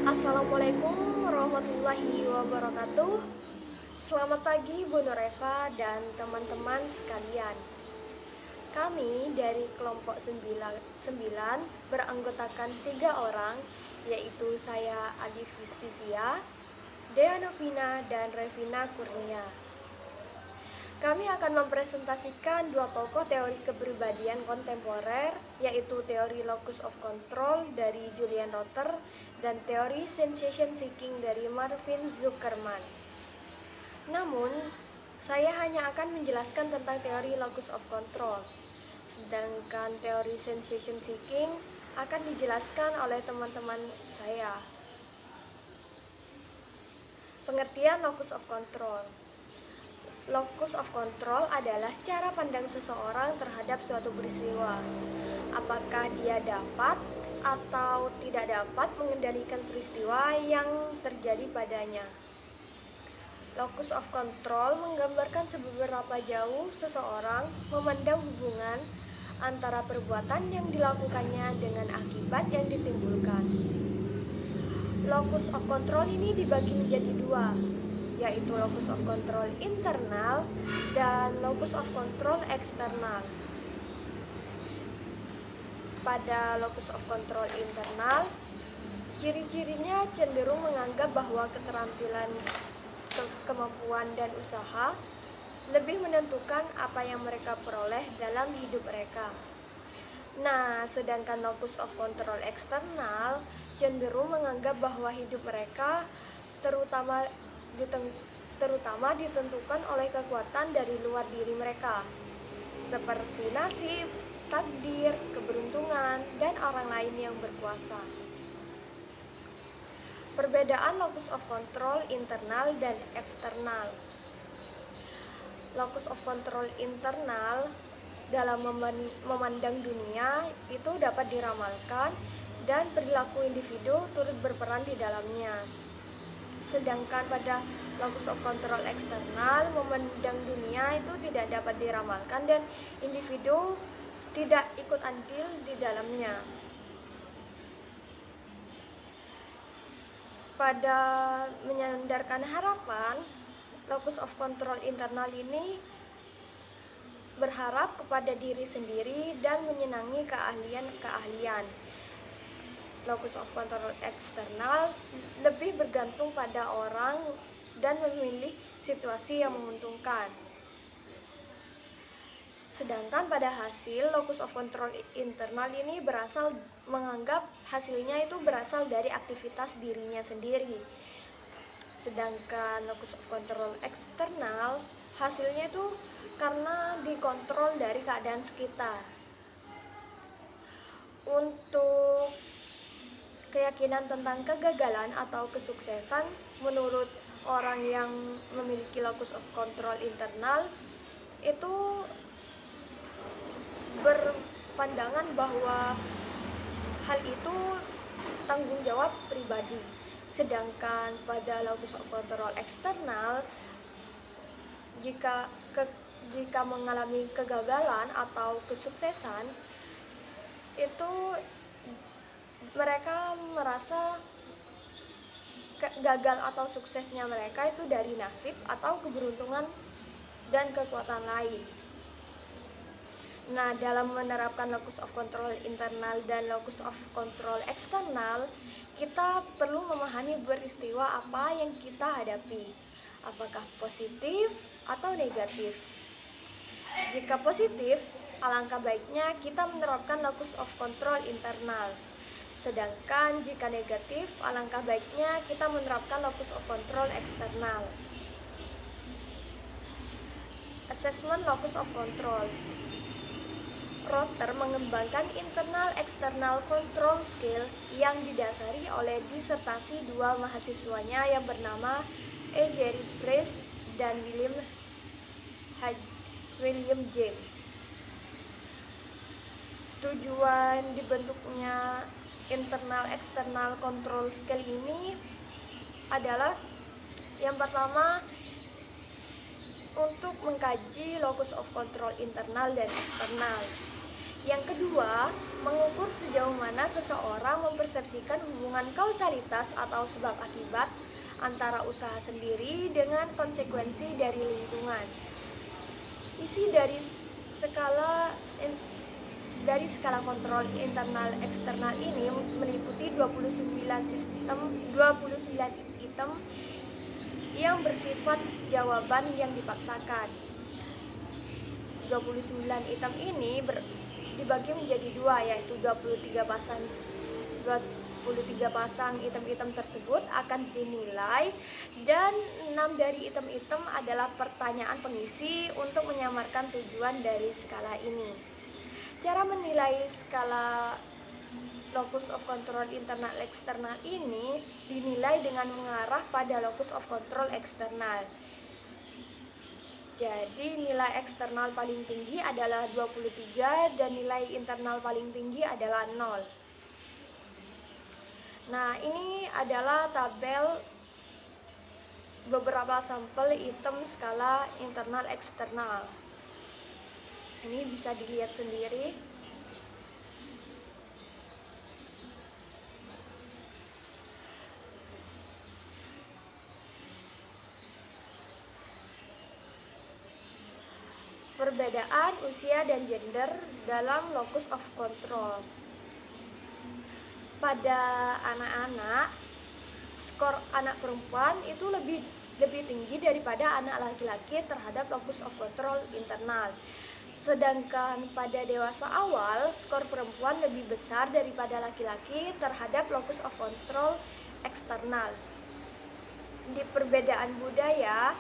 Assalamualaikum warahmatullahi wabarakatuh. Selamat pagi Bu Nureva dan teman-teman sekalian. Kami dari kelompok 9 beranggotakan 3 orang, yaitu saya Alif Yustisia, Dea Novina, dan Revina Kurnia. Kami akan mempresentasikan dua pokok teori kepribadian kontemporer, yaitu teori locus of control dari Julian Rotter dan teori sensation seeking dari Marvin Zuckerman. Namun, saya hanya akan menjelaskan tentang teori locus of control, sedangkan teori sensation seeking akan dijelaskan oleh teman-teman saya. Pengertian locus of control. Locus of control adalah cara pandang seseorang terhadap suatu peristiwa. Apakah dia dapat atau tidak dapat mengendalikan peristiwa yang terjadi padanya. Locus of control menggambarkan seberapa jauh seseorang memandang hubungan antara perbuatan yang dilakukannya dengan akibat yang ditimbulkan. Locus of control ini dibagi menjadi dua, yaitu locus of control internal dan locus of control eksternal. Pada locus of control internal, ciri-cirinya cenderung menganggap bahwa keterampilan, kemampuan, dan usaha lebih menentukan apa yang mereka peroleh dalam hidup mereka. Nah, sedangkan locus of control eksternal cenderung menganggap bahwa hidup mereka terutama ditentukan oleh kekuatan dari luar diri mereka, seperti nasib, takdir, keberuntungan, dan orang lain yang berkuasa. Perbedaan locus of control internal dan eksternal. Locus of control internal dalam memandang dunia itu dapat diramalkan dan perilaku individu turut berperan di dalamnya. Sedangkan pada locus of control eksternal, memandang dunia itu tidak dapat diramalkan dan individu tidak ikut andil di dalamnya. Pada menyandarkan harapan, locus of control internal ini berharap kepada diri sendiri dan menyenangi keahlian-keahlian. Locus of control eksternal lebih bergantung pada orang dan memilih situasi yang menguntungkan. Sedangkan pada hasil, locus of control internal ini menganggap hasilnya itu berasal dari aktivitas dirinya sendiri. Sedangkan locus of control eksternal, hasilnya itu karena dikontrol dari keadaan sekitar. Untuk keyakinan tentang kegagalan atau kesuksesan, menurut orang yang memiliki locus of control internal itu berpandangan bahwa hal itu tanggung jawab pribadi. Sedangkan pada locus of control eksternal, jika mengalami kegagalan atau kesuksesan, itu mereka merasa gagal atau suksesnya mereka itu dari nasib atau keberuntungan dan kekuatan lain. Nah, dalam menerapkan locus of control internal dan locus of control eksternal, kita perlu memahami peristiwa apa yang kita hadapi, apakah positif atau negatif. Jika positif, alangkah baiknya kita menerapkan locus of control internal. Sedangkan jika negatif, alangkah baiknya kita menerapkan locus of control eksternal. Assessment locus of control. Rotter mengembangkan internal external control skill yang didasari oleh disertasi dua mahasiswanya yang bernama E. Jerry Price dan William James. Tujuan dibentuknya internal external control skill ini adalah yang pertama, untuk mengkaji locus of control internal dan eksternal. Yang kedua, mengukur sejauh sejauh mana seseorang mempersepsikan hubungan kausalitas atau sebab akibat antara usaha sendiri dengan konsekuensi dari lingkungan. Isi dari skala kontrol internal eksternal ini meliputi 29 item yang bersifat jawaban yang dipaksakan. 29 item ini dibagi menjadi dua, yaitu 23 pasang item-item tersebut akan dinilai, dan 6 dari item-item adalah pertanyaan pengisi untuk menyamarkan tujuan dari skala ini. Cara menilai skala locus of control internal eksternal ini dinilai dengan mengarah pada locus of control eksternal. Jadi nilai eksternal paling tinggi adalah 23 dan nilai internal paling tinggi adalah 0. Nah, ini adalah tabel beberapa sampel item skala internal eksternal. Ini bisa dilihat sendiri. Perbedaan usia dan gender dalam locus of control. Pada anak-anak, skor anak perempuan itu lebih tinggi daripada anak laki-laki terhadap locus of control internal. Sedangkan pada dewasa awal, skor perempuan lebih besar daripada laki-laki terhadap locus of control eksternal. Di perbedaan budaya,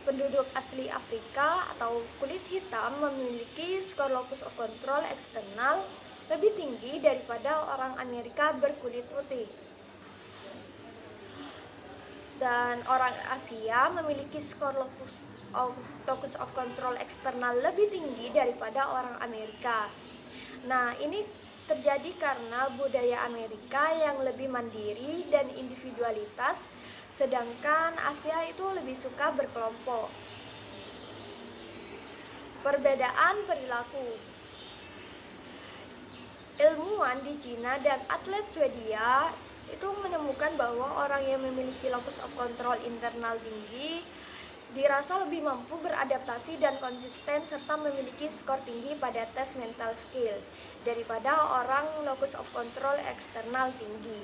penduduk asli Afrika atau kulit hitam memiliki skor locus of control eksternal lebih tinggi daripada orang Amerika berkulit putih. Dan orang Asia memiliki skor locus of control eksternal lebih tinggi daripada orang Amerika. Nah, ini terjadi karena budaya Amerika yang lebih mandiri dan individualitas, sedangkan Asia itu lebih suka berkelompok. Perbedaan perilaku. Ilmuwan di Cina dan atlet Swedia itu menemukan bahwa orang yang memiliki locus of control internal tinggi dirasa lebih mampu beradaptasi dan konsisten serta memiliki skor tinggi pada tes mental skill daripada orang locus of control eksternal tinggi.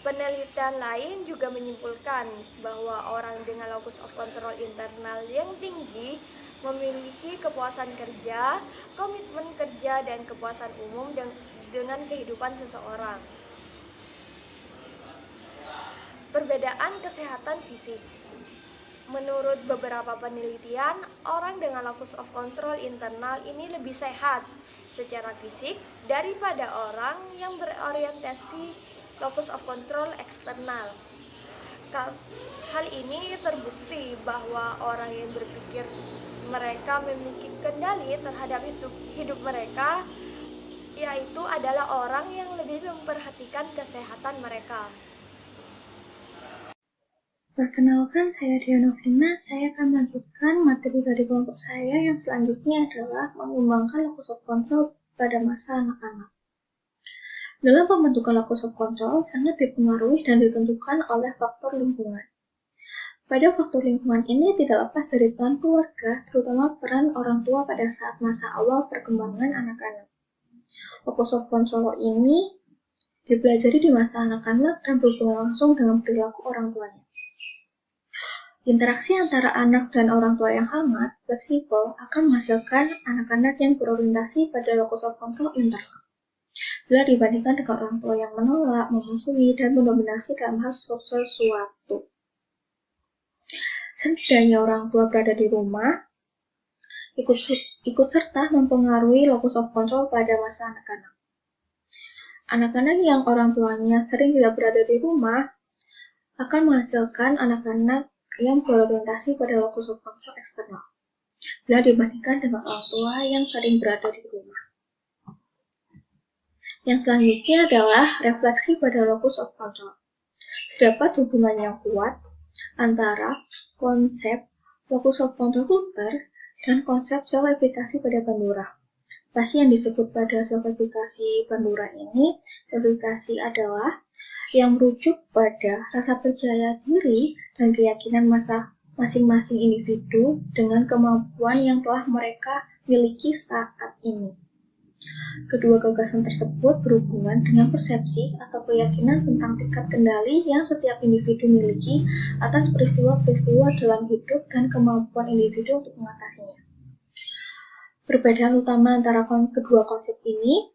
Penelitian lain juga menyimpulkan bahwa orang dengan locus of control internal yang tinggi memiliki kepuasan kerja, komitmen kerja, dan kepuasan umum dengan kehidupan seseorang. Perbedaan kesehatan fisik. Menurut beberapa penelitian, orang dengan locus of control internal ini lebih sehat secara fisik daripada orang yang berorientasi locus of control eksternal. Hal ini terbukti bahwa orang yang berpikir mereka memiliki kendali terhadap hidup mereka, yaitu adalah orang yang lebih memperhatikan kesehatan mereka. Perkenalkan, saya Dianovina. Saya akan melanjutkan materi dari kelompok saya yang selanjutnya adalah mengembangkan locus of control pada masa anak-anak. Dalam pembentukan locus of control sangat dipengaruhi dan ditentukan oleh faktor lingkungan. Pada faktor lingkungan ini tidak lepas dari peran keluarga, terutama peran orang tua pada saat masa awal perkembangan anak-anak. Locus of control ini dipelajari di masa anak-anak dan berhubungan langsung dengan perilaku orang tuanya. Interaksi antara anak dan orang tua yang hangat, fleksibel, akan menghasilkan anak-anak yang berorientasi pada locus of control internal. Bila dibandingkan dengan orang tua yang menolak, memusuhi, dan mendominasi dalam hal sesuatu. Setidaknya orang tua berada di rumah, ikut serta mempengaruhi locus of control pada masa anak-anak. Anak-anak yang orang tuanya sering tidak berada di rumah akan menghasilkan anak-anak yang berorientasi pada locus of control eksternal, bila dibandingkan dengan orang tua yang sering berada di rumah. Yang selanjutnya adalah refleksi pada locus of control. Terdapat hubungan yang kuat antara konsep locus of control Luther dan konsep sel efikasi pada Bandura. Pasti yang disebut pada self-efikasi Bandura ini, self-efikasi adalah yang merujuk pada rasa percaya diri dan keyakinan masing-masing individu dengan kemampuan yang telah mereka miliki saat ini. Kedua gagasan tersebut berhubungan dengan persepsi atau keyakinan tentang tingkat kendali yang setiap individu miliki atas peristiwa-peristiwa dalam hidup dan kemampuan individu untuk mengatasinya. Perbedaan utama antara kedua konsep ini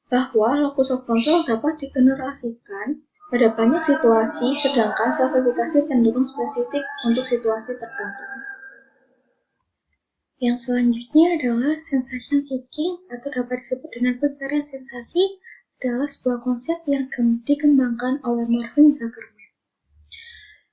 bahwa locus of control dapat digenerasikan pada banyak situasi, sedangkan self-efikasi cenderung spesifik untuk situasi tertentu. Yang selanjutnya adalah sensation seeking atau dapat disebut dengan pencarian sensasi adalah sebuah konsep yang dikembangkan oleh Marvin Zuckerman.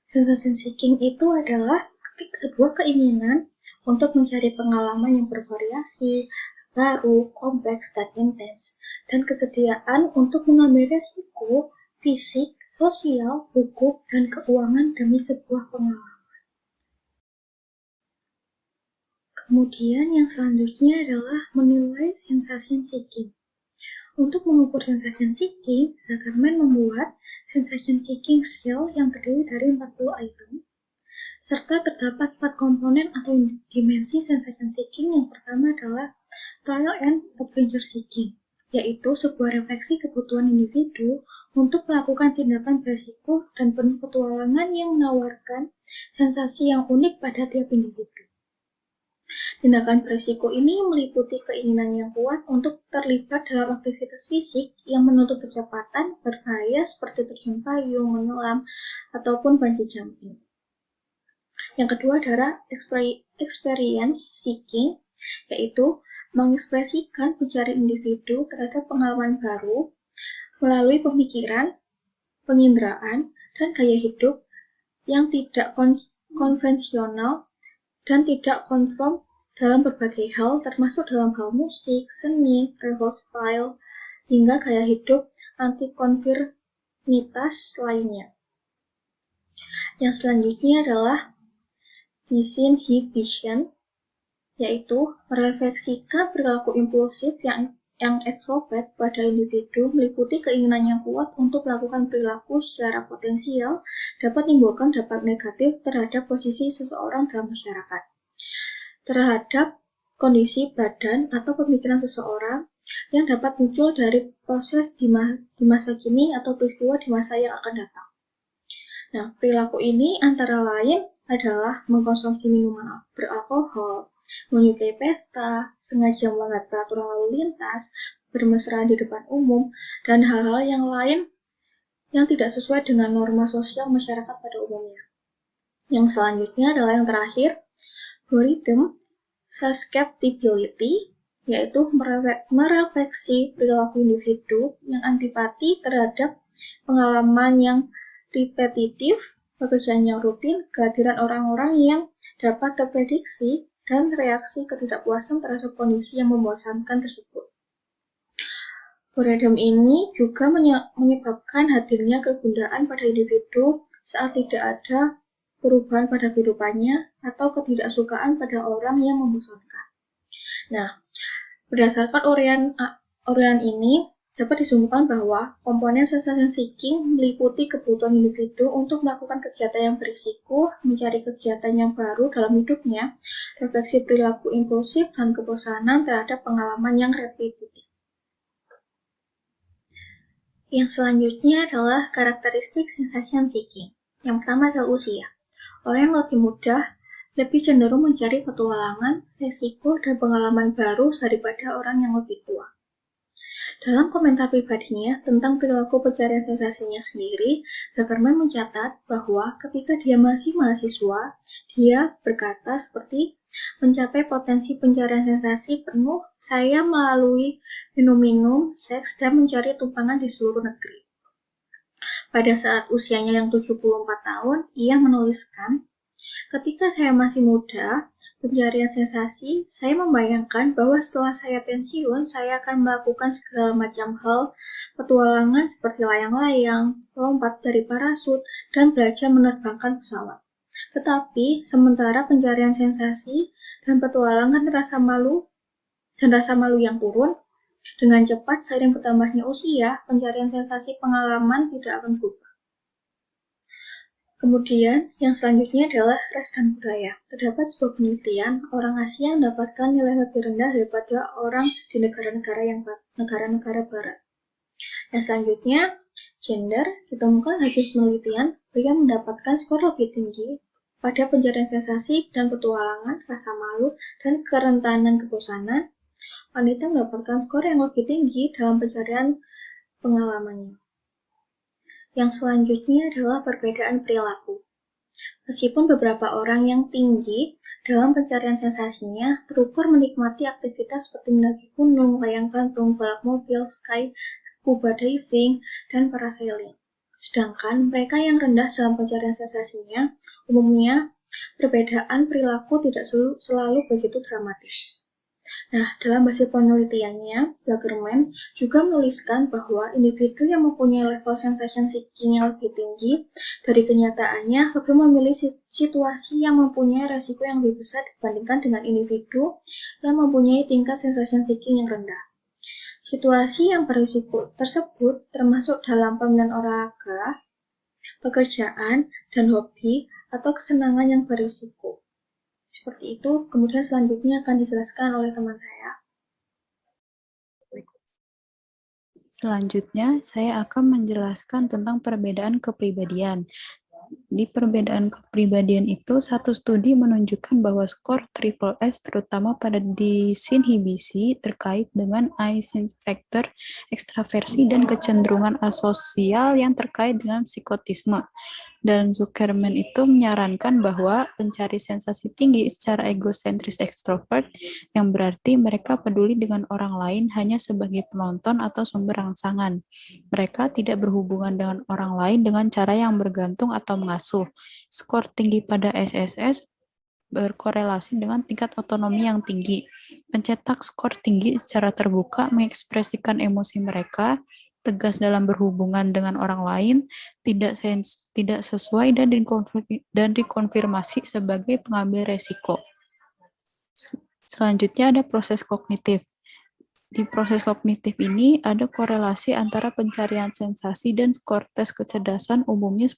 Sensation seeking itu adalah sebuah keinginan untuk mencari pengalaman yang bervariasi, baru, kompleks, dan intens, dan kesediaan untuk mengambil resiko fisik, sosial, hukum, dan keuangan demi sebuah pengalaman. Kemudian yang selanjutnya adalah menilai sensation seeking. Untuk mengukur sensation seeking, Zuckerman membuat sensation seeking scale yang terdiri dari 40 item, serta terdapat 4 komponen atau dimensi sensation seeking. Yang pertama adalah trial and adventure seeking, yaitu sebuah refleksi kebutuhan individu untuk melakukan tindakan berisiko dan penuh petualangan yang menawarkan sensasi yang unik pada tiap individu. Tindakan berisiko ini meliputi keinginan yang kuat untuk terlibat dalam aktivitas fisik yang menuntut kecepatan, berbahaya seperti terjun payung, menyelam, ataupun bungee jumping. Yang kedua adalah experience seeking, yaitu mengekspresikan pencarian individu terhadap pengalaman baru melalui pemikiran, penginderaan, dan gaya hidup yang tidak konvensional dan tidak konform dalam berbagai hal, termasuk dalam hal musik, seni, travel style, hingga gaya hidup antikonformitas lainnya. Yang selanjutnya adalah disinhibition, yaitu merefleksikan perilaku impulsif yang ekstrovert pada individu meliputi keinginan yang kuat untuk melakukan perilaku secara potensial dapat menimbulkan dampak negatif terhadap posisi seseorang dalam masyarakat, terhadap kondisi badan atau pemikiran seseorang yang dapat muncul dari proses di masa kini atau peristiwa di masa yang akan datang. Nah, perilaku ini antara lain adalah mengkonsumsi minuman beralkohol, menyukai pesta, sengaja melanggar peraturan lalu lintas, bermesraan di depan umum, dan hal-hal yang lain yang tidak sesuai dengan norma sosial masyarakat pada umumnya. Yang selanjutnya adalah yang terakhir, boredom susceptibility, yaitu merefleksi perilaku individu yang antipati terhadap pengalaman yang repetitif, pekerjaan yang rutin, kehadiran orang-orang yang dapat terprediksi, dan reaksi ketidakpuasan terhadap kondisi yang membosankan tersebut. Boredom ini juga menyebabkan hadirnya kegundaan pada individu saat tidak ada perubahan pada kehidupannya atau ketidaksukaan pada orang yang membosankan. Nah, berdasarkan uraian ini, dapat disimpulkan bahwa komponen sensation seeking meliputi kebutuhan individu untuk melakukan kegiatan yang berisiko, mencari kegiatan yang baru dalam hidupnya, refleksi perilaku impulsif, dan kebosanan terhadap pengalaman yang repetitif. Yang selanjutnya adalah karakteristik sensation seeking. Yang pertama adalah usia. Orang yang lebih muda lebih cenderung mencari petualangan, risiko, dan pengalaman baru daripada orang yang lebih tua. Dalam komentar pribadinya tentang perilaku pencarian sensasinya sendiri, Zuckerman mencatat bahwa ketika dia masih mahasiswa, dia berkata seperti, mencapai potensi pencarian sensasi penuh, saya melalui minum-minum, seks, dan mencari tumpangan di seluruh negeri. Pada saat usianya yang 74 tahun, ia menuliskan, ketika saya masih muda, pencarian sensasi, saya membayangkan bahwa setelah saya pensiun, saya akan melakukan segala macam hal, petualangan seperti layang-layang, lompat dari parasut, dan belajar menerbangkan pesawat. Tetapi, sementara pencarian sensasi dan petualangan terasa malu dan rasa malu yang turun. Dengan cepat, seiring bertambahnya usia, pencarian sensasi pengalaman tidak akan berubah. Kemudian, yang selanjutnya adalah ras dan budaya. Terdapat sebuah penelitian, orang Asia mendapatkan nilai lebih rendah daripada orang di negara-negara barat. Yang selanjutnya, gender. Ditemukan hasil penelitian, pria mendapatkan skor lebih tinggi pada pencarian sensasi dan petualangan, rasa malu, dan kerentanan kebosanan. Wanita mendapatkan skor yang lebih tinggi dalam pencarian pengalamannya. Yang selanjutnya adalah perbedaan perilaku. Meskipun beberapa orang yang tinggi dalam pencarian sensasinya terukur menikmati aktivitas seperti mendaki gunung, layang gantung, balap mobil, scuba diving, dan parasailing. Sedangkan mereka yang rendah dalam pencarian sensasinya, umumnya perbedaan perilaku tidak selalu begitu dramatis. Nah, dalam hasil penelitiannya, Zuckerman juga menuliskan bahwa individu yang mempunyai level sensation seeking yang lebih tinggi dari kenyataannya lebih memilih situasi yang mempunyai resiko yang lebih besar dibandingkan dengan individu yang mempunyai tingkat sensation seeking yang rendah. Situasi yang berisiko tersebut termasuk dalam pemilihan olahraga, pekerjaan, dan hobi atau kesenangan yang berisiko. Seperti itu, kemudian selanjutnya akan dijelaskan oleh teman saya. Selanjutnya, saya akan menjelaskan tentang perbedaan kepribadian. Di perbedaan kepribadian itu, satu studi menunjukkan bahwa skor triple S terutama pada disinhibisi terkait dengan Ising factor, ekstraversi, dan kecenderungan asosial yang terkait dengan psikotisme. Dan Zuckerman itu menyarankan bahwa pencari sensasi tinggi secara egosentris ekstrovert, yang berarti mereka peduli dengan orang lain hanya sebagai penonton atau sumber rangsangan. Mereka tidak berhubungan dengan orang lain dengan cara yang bergantung atau mengasuh. Skor tinggi pada SSS berkorelasi dengan tingkat otonomi yang tinggi. Pencetak skor tinggi secara terbuka mengekspresikan emosi mereka, tegas dalam berhubungan dengan orang lain, tidak sesuai dan dikonfirmasi sebagai pengambil resiko. Selanjutnya ada proses kognitif. Di proses kognitif ini ada korelasi antara pencarian sensasi dan skor tes kecerdasan umumnya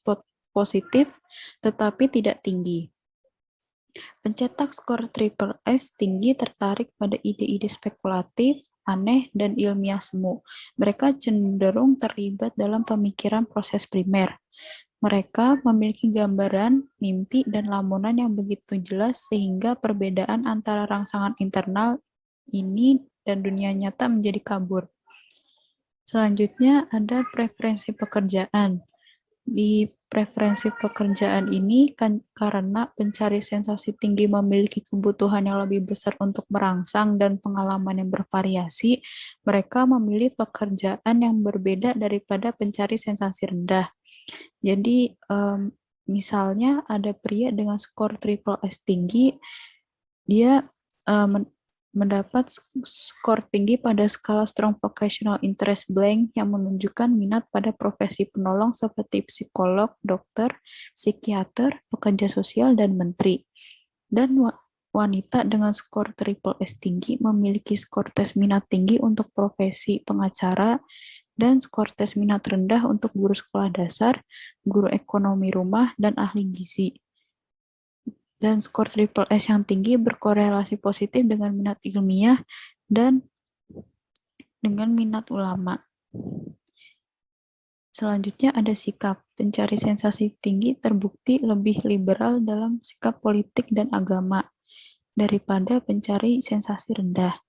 positif tetapi tidak tinggi. Pencetak skor triple S tinggi tertarik pada ide-ide spekulatif, aneh, dan ilmiah semu. Mereka cenderung terlibat dalam pemikiran proses primer. Mereka memiliki gambaran, mimpi, dan lamunan yang begitu jelas sehingga perbedaan antara rangsangan internal ini dan dunia nyata menjadi kabur. Selanjutnya ada preferensi pekerjaan. Di preferensi pekerjaan ini kan karena pencari sensasi tinggi memiliki kebutuhan yang lebih besar untuk merangsang dan pengalaman yang bervariasi, mereka memilih pekerjaan yang berbeda daripada pencari sensasi rendah. Jadi misalnya ada pria dengan skor triple S tinggi, dia mendapat skor tinggi pada skala Strong Vocational Interest Blank yang menunjukkan minat pada profesi penolong seperti psikolog, dokter, psikiater, pekerja sosial, dan menteri. Dan wanita dengan skor triple S tinggi memiliki skor tes minat tinggi untuk profesi pengacara dan skor tes minat rendah untuk guru sekolah dasar, guru ekonomi rumah, dan ahli gizi. Dan skor triple S yang tinggi berkorelasi positif dengan minat ilmiah dan dengan minat ulama. Selanjutnya ada sikap. Pencari sensasi tinggi terbukti lebih liberal dalam sikap politik dan agama daripada pencari sensasi rendah.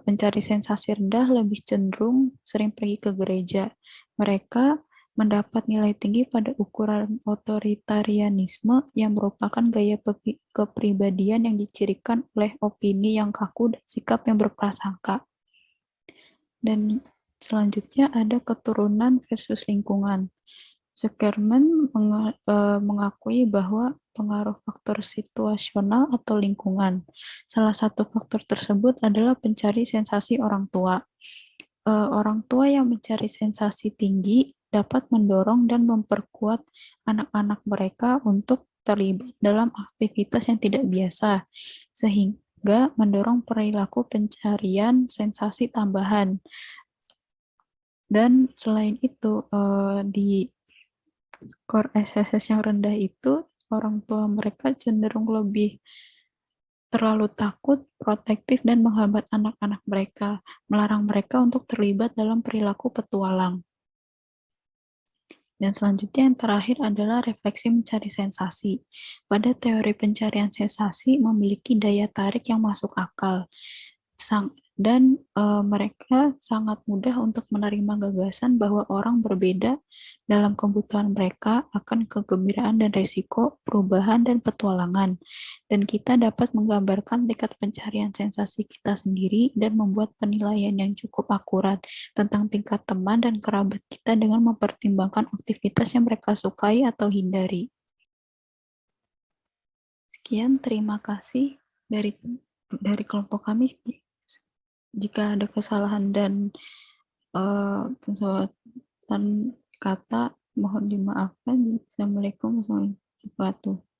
Pencari sensasi rendah lebih cenderung sering pergi ke gereja. Mereka mendapat nilai tinggi pada ukuran otoritarianisme yang merupakan gaya kepribadian yang dicirikan oleh opini yang kaku dan sikap yang berprasangka. Dan selanjutnya ada keturunan versus lingkungan. Zuckerman mengakui bahwa pengaruh faktor situasional atau lingkungan. Salah satu faktor tersebut adalah pencari sensasi orang tua. Orang tua yang mencari sensasi tinggi dapat mendorong dan memperkuat anak-anak mereka untuk terlibat dalam aktivitas yang tidak biasa, juga mendorong perilaku pencarian sensasi tambahan. Dan selain itu, di skor SSS yang rendah itu, orang tua mereka cenderung lebih terlalu takut, protektif, dan menghambat anak-anak mereka, melarang mereka untuk terlibat dalam perilaku petualang. Dan selanjutnya yang terakhir adalah refleksi mencari sensasi. Pada teori pencarian sensasi memiliki daya tarik yang masuk akal. Dan mereka sangat mudah untuk menerima gagasan bahwa orang berbeda dalam kebutuhan mereka akan kegembiraan dan risiko, perubahan, dan petualangan. Dan kita dapat menggambarkan tingkat pencarian sensasi kita sendiri dan membuat penilaian yang cukup akurat tentang tingkat teman dan kerabat kita dengan mempertimbangkan aktivitas yang mereka sukai atau hindari. Sekian, terima kasih dari kelompok kami. Jika ada kesalahan dan pesawatan kata, mohon dimaafkan. Assalamualaikum warahmatullahi wabarakatuh.